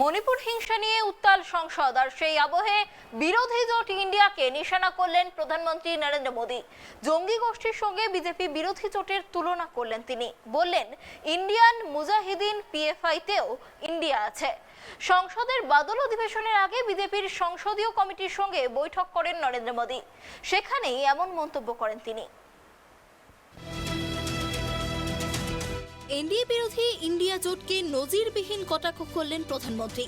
মণিপুর হিংসা নিয়ে উত্তাল সংসদ আর সেই আবহে বিরোধী জোট ইন্ডিয়াকে নিশানা করলেন প্রধানমন্ত্রী নরেন্দ্র মোদী। জঙ্গি গোষ্ঠীর সঙ্গে বিজেপি বিরোধী জোটের তুলনা করলেন তিনি। বললেন, ইন্ডিয়ান মুজাহিদিন পিএফআইতেও ইন্ডিয়া আছে। সংসদের বাদল অধিবেশনের আগে বিজেপির সংসদীয় কমিটির সঙ্গে বৈঠক করেন নরেন্দ্র মোদী। সেখানেই এমন মন্তব্য করেন তিনি। এনডিএ বিরোধী ইন্ডিয়া জোটকে নজিরবিহীন কটাক্ষ করলেন প্রধানমন্ত্রী।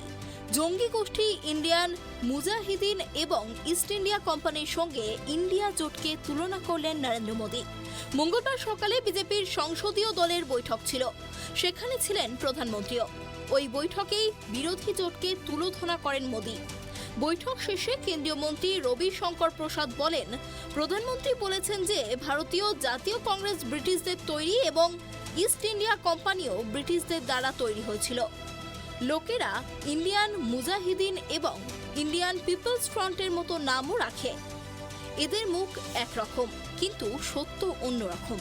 জঙ্গি গোষ্ঠী ইন্ডিয়ান মুজাহিদিন এবং ইস্ট ইন্ডিয়া কোম্পানির সঙ্গে ইন্ডিয়া জোটকে তুলনা করলেন নরেন্দ্র মোদী। মঙ্গলবার সকালে বিজেপির সংসদীয় দলের বৈঠক ছিল, সেখানে ছিলেন প্রধানমন্ত্রীও। ওই বৈঠকেই বিরোধী জোটকে তুলোধনা করেন মোদী। বৈঠক শেষে কেন্দ্রীয় মন্ত্রী রবিশঙ্কর প্রসাদ বলেন, প্রধানমন্ত্রী বলেছেন যে ভারতীয় জাতীয় কংগ্রেস ব্রিটিশদের তৈরি এবং ইস্ট ইন্ডিয়া কোম্পানিও ব্রিটিশদের দ্বারা তৈরি হয়েছিল। লোকেরা ইন্ডিয়ান মুজাহিদিন এবং ইন্ডিয়ান পিপলস ফ্রন্টের মতো নামও রাখে। এদের মুখ একরকম, কিন্তু সত্য অন্যরকম।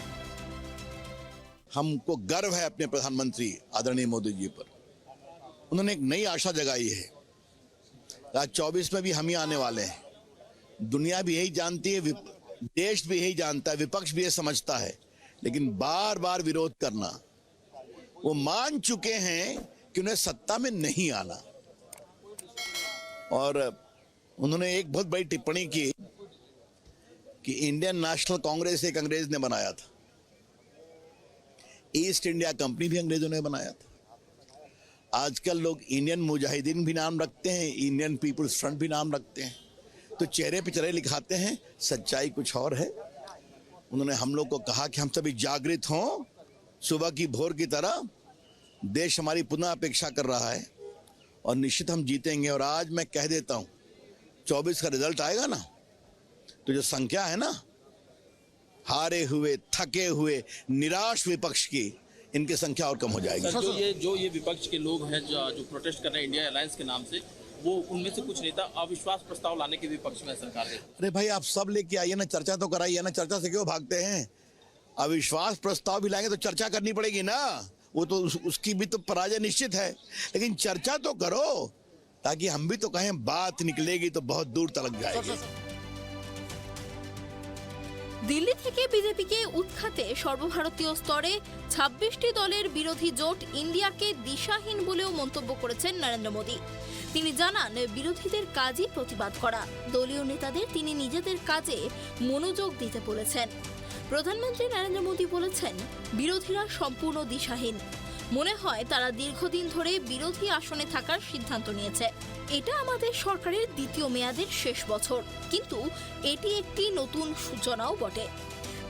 हमको गर्व है अपने प्रधानमंत्री आदरणीय मोदी जी पर। उन्होंने एक नई आशा जगाई है। आज 24 में भी हम ही आने वाले हैं। दुनिया भी यही जानती है, देश भी यही जानता है, विपक्ष भी ये समझता है, लेकिन बार बार विरोध करना, वो मान चुके हैं कि उन्हें सत्ता में नहीं आना। और उन्होंने एक बहुत बड़ी टिप्पणी की कि इंडियन नेशनल कांग्रेस एक अंग्रेज ने बनाया था, ईस्ट इंडिया कंपनी भी अंग्रेजों ने बनाया था। आजकल लोग इंडियन मुजाहिदीन भी नाम रखते हैं, इंडियन पीपुल्स फ्रंट भी नाम रखते हैं, तो चेहरे पे चेहरे लिखाते हैं, सच्चाई कुछ और है। उन्होंने हम लोग को कहा कि हम सभी जागृत हों, सुबह की भोर की तरह। देश हमारी पुनः अपेक्षा कर रहा है और निश्चित हम जीतेंगे। और आज मैं कह देता हूं, 24 का रिजल्ट आएगा ना, तो जो संख्या है ना हारे हुए, थके हुए, निराश विपक्ष की, इनकी संख्या और कम हो जाएगी। जो ये विपक्ष के लोग हैं जो प्रोटेस्ट कर रहे हैं इंडिया अलायंस के नाम से, वो उनमें से कुछ नेता अविश्वास प्रस्ताव लाने के भी पक्ष में सरकार है। अरे भाई, आप सब लेके आइए ना, चर्चा तो कराइए ना, चर्चा से क्यों भागते हैं? अविश्वास प्रस्ताव भी लाएंगे तो चर्चा करनी पड़ेगी ना, वो तो उसकी भी तो पराजय निश्चित है, लेकिन चर्चा तो करो, ताकि हम भी तो कहें बात निकलेगी तो बहुत दूर तक जाएगी। দিল্লি থেকে বিজেপিকে উৎখাতে সর্বভারতীয় স্তরে 26টি দলের বিরোধী জোট ইন্ডিয়াকে দিশাহীন বলেও মন্তব্য করেছেন নরেন্দ্র মোদী। তিনি জানান, বিরোধীদের কাজই প্রতিবাদ করা। দলীয় নেতাদের তিনি নিজেদের কাজে মনোযোগ দিতে বলেছেন। প্রধানমন্ত্রী নরেন্দ্র মোদী বলেছেন, বিরোধীরা সম্পূর্ণ দিশাহীন। মনে হয় তারা দীর্ঘদিন ধরে বিরোধী আসনে থাকার সিদ্ধান্ত নিয়েছে। এটা আমাদের সরকারের দ্বিতীয় মেয়াদের শেষ বছর, কিন্তু এটি একটি নতুন সূচনাও বটে,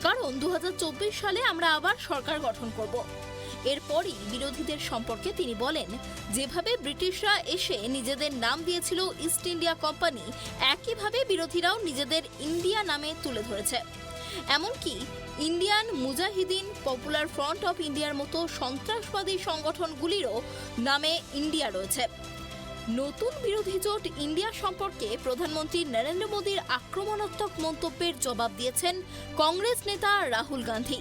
কারণ 2024 সালে আমরা আবার সরকার গঠন করব। এরপরই বিরোধীদের সম্পর্কে তিনি বলেন, যেভাবে ব্রিটিশরা এসে নিজেদের নাম দিয়েছিল ইস্ট ইন্ডিয়া কোম্পানি, একইভাবে বিরোধীরাও নিজেদের ইন্ডিয়া নামে তুলে ধরেছে। এমনকি Indian Mujahideen, popular front of ইন্ডিয়ার মতো সন্ত্রাসবাদী সংগঠনগুলিরও নামে ইন্ডিয়া রয়েছে। নতুন বিরোধী জোট ইন্ডিয়া সম্পর্কে প্রধানমন্ত্রী নরেন্দ্র মোদীর আক্রমণাত্মক মন্তব্যের জবাব দিয়েছেন কংগ্রেস নেতা রাহুল গান্ধী।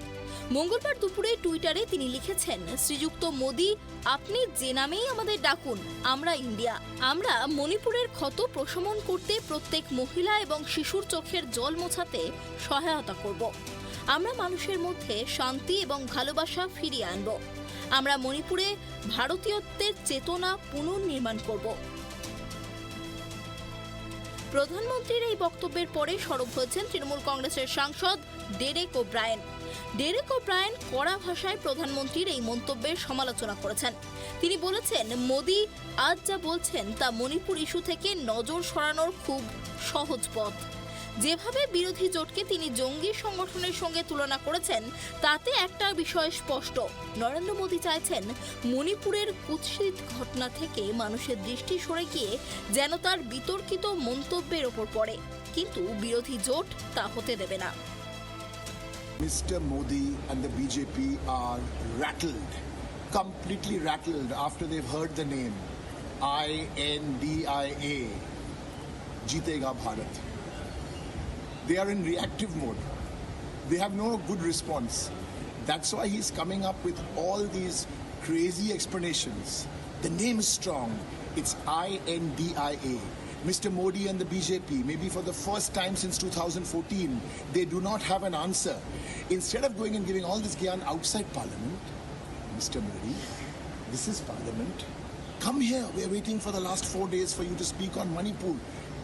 মঙ্গলবার দুপুরে টুইটারে তিনি লিখেছেন, শ্রীযুক্ত মোদী, আপনি যে নামেই আমাদের ডাকুন, আমরা ইন্ডিয়া। আমরা মণিপুরের ক্ষত প্রশমন করতে প্রত্যেক মহিলা এবং শিশুর চোখের জল মোছাতে সহায়তা করব। আমরা মানুষের মধ্যে শান্তি এবং ভালোবাসা ফিরিয়ে আনব। আমরা মণিপুরে ভারতীয়ত্বের চেতনা পুনর্নির্মাণ করব। প্রধানমন্ত্রীর এই বক্তব্যের পরে সরব হয়েছেন তৃণমূল কংগ্রেসের সাংসদ ডেরেক ওব্রায়েন। ডেরেক ওব্রায়েন কড়া ভাষায় প্রধানমন্ত্রীর এই মন্তব্যের সমালোচনা করেছেন। তিনি বলেছেন, মোদী আজ যা বলছেন তা মণিপুর ইস্যু থেকে নজর সরানোর খুব সহজ পথ। যেভাবে বিরোধী জোটকে তিনি জঙ্গি সংগঠনের সঙ্গে তুলনা করেছেন, তাতে একটা বিষয় স্পষ্ট, নরেন্দ্র মোদী চাইছেন মণিপুরের কুৎসিত ঘটনা থেকে মানুষের দৃষ্টি সরে গিয়ে যেন তার বিতর্কিত মন্তব্যের ওপর পড়ে, কিন্তু বিরোধী জোট তা হতে দেবে না। Mr. Modi and the BJP are rattled, completely rattled after they've heard the name INDIA, Jeetega Bharat. They are in reactive mode. They have no good response. That's why he's coming up with all these crazy explanations The name is strong. It's INDIA. Mr. Modi and the BJP, maybe for the first time since 2014, they do not have an answer. Instead of going and giving all this gyan outside Parliament, Mr. Modi, this is Parliament. Come here. We're waiting for the last 4 days for you to speak on Manipur.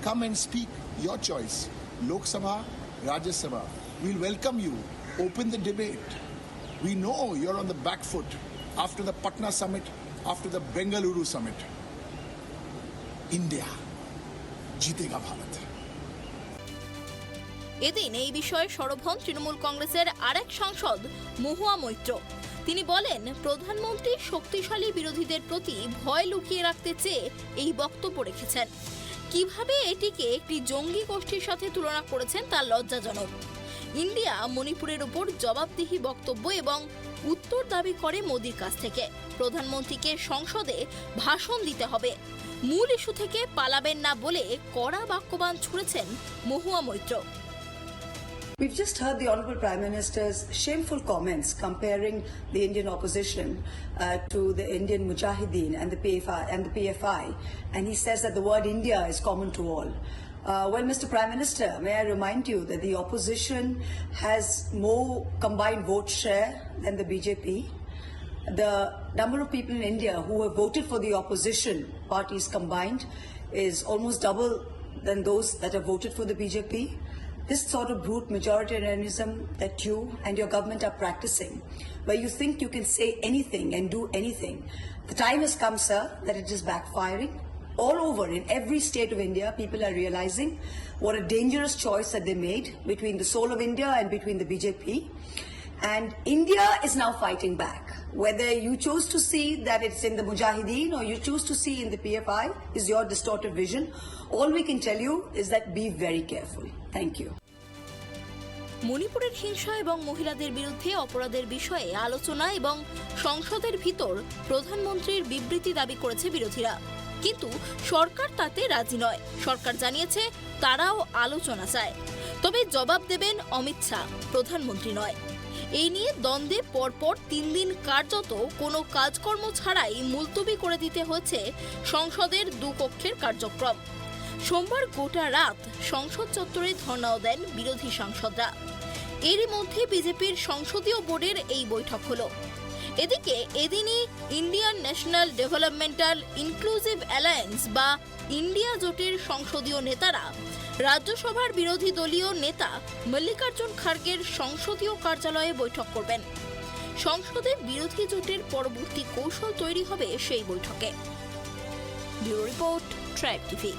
Come and speak. Your choice. Lok Sabha, Rajya Sabha. We'll welcome you. Open the debate. We know you're on the back foot after the Patna summit, after the Bengaluru summit. India. जीतेगा भारत। এদিন এই বিষয়ে সরব হন তৃণমূল কংগ্রেসের আরেক সাংসদ মহুয়া মৈত্র। তিনি বলেন, প্রধানমন্ত্রী শক্তিশালী বিরোধীদের প্রতি ভয় লুকিয়ে রাখতে চেয়ে এই বক্তব্য রেখেছেন। কিভাবে এটিকে একটি জঙ্গি গোষ্ঠীর সাথে তুলনা করেছেন তা লজ্জাজনক। ইন্ডিয়া মণিপুরের উপর জবাবদিহি বক্তব্য এবং উত্তর দাবি করে মোদির কাছ থেকে। প্রধানমন্ত্রীকে সংসদে ভাষণ দিতে হবে, মূল ইস্যু থেকে পালাবেন না বলে কড়া বাক্যবাণ ছুড়েছেন Mahua Moitra. We've just heard the Honourable Prime Minister's shameful comments comparing the Indian opposition to the Indian Mujahideen and the PFI, and he says that the word India is common to all. Well, Mr. Prime Minister, may I remind you that the opposition has more combined vote share than the BJP. The number of people in India who have voted for the opposition parties combined is almost double than those that have voted for the BJP. This sort of brute majoritarianism that you and your government are practicing, where you think you can say anything and do anything, the time has come, sir, that it is backfiring. All over, in every state of India, people are realizing what a dangerous choice that they made between the soul of India and between the BJP. And India is now fighting back. Whether you chose to see that it's in the Mujahideen or you choose to see in the PFI is your distorted vision. All we can tell you is that be very careful. Thank you. মণিপুরের হিংসা এবং মহিলাদের বিরুদ্ধে অপরাধের বিষয়ে আলোচনা এবং সংসদের ভিতর প্রধানমন্ত্রীর বিবৃতি দাবি করেছে বিরোধীরা, কিন্তু সরকার তাতে রাজি নয়। সরকার জানিয়েছে তারাও আলোচনা চায়, তবে জবাব দেবেন অমিত শাহ, প্রধানমন্ত্রী নয়। এই নিয়ে দ্বন্দ্বে পরপর 3 দিন কার্যত কোনো কাজকর্ম ছাড়াই মুলতবি করে দিতে হয়েছে সংসদের দুকক্ষের কার্যক্রম। সোমবার গোটা রাত সংসদ চত্বরে ধর্ণাও দেন বিরোধী সাংসদরা। এরই মধ্যে বিজেপির সংসদীয় বোর্ডের এই বৈঠক হলো। এদিকে এদিনই Indian national developmental inclusive alliance বা ইন্ডিয়া জোটের সংসদীয় নেতারা রাজ্যসভার বিরোধী দলীয় নেতা মল্লিকার্জুন খার্গের সংসদীয় কার্যালয়ে বৈঠক করবেন। সংসদে বিরোধী জোটের পরবর্তী কৌশল তৈরি হবে সেই বৈঠকে। Bureau report, tribe TV.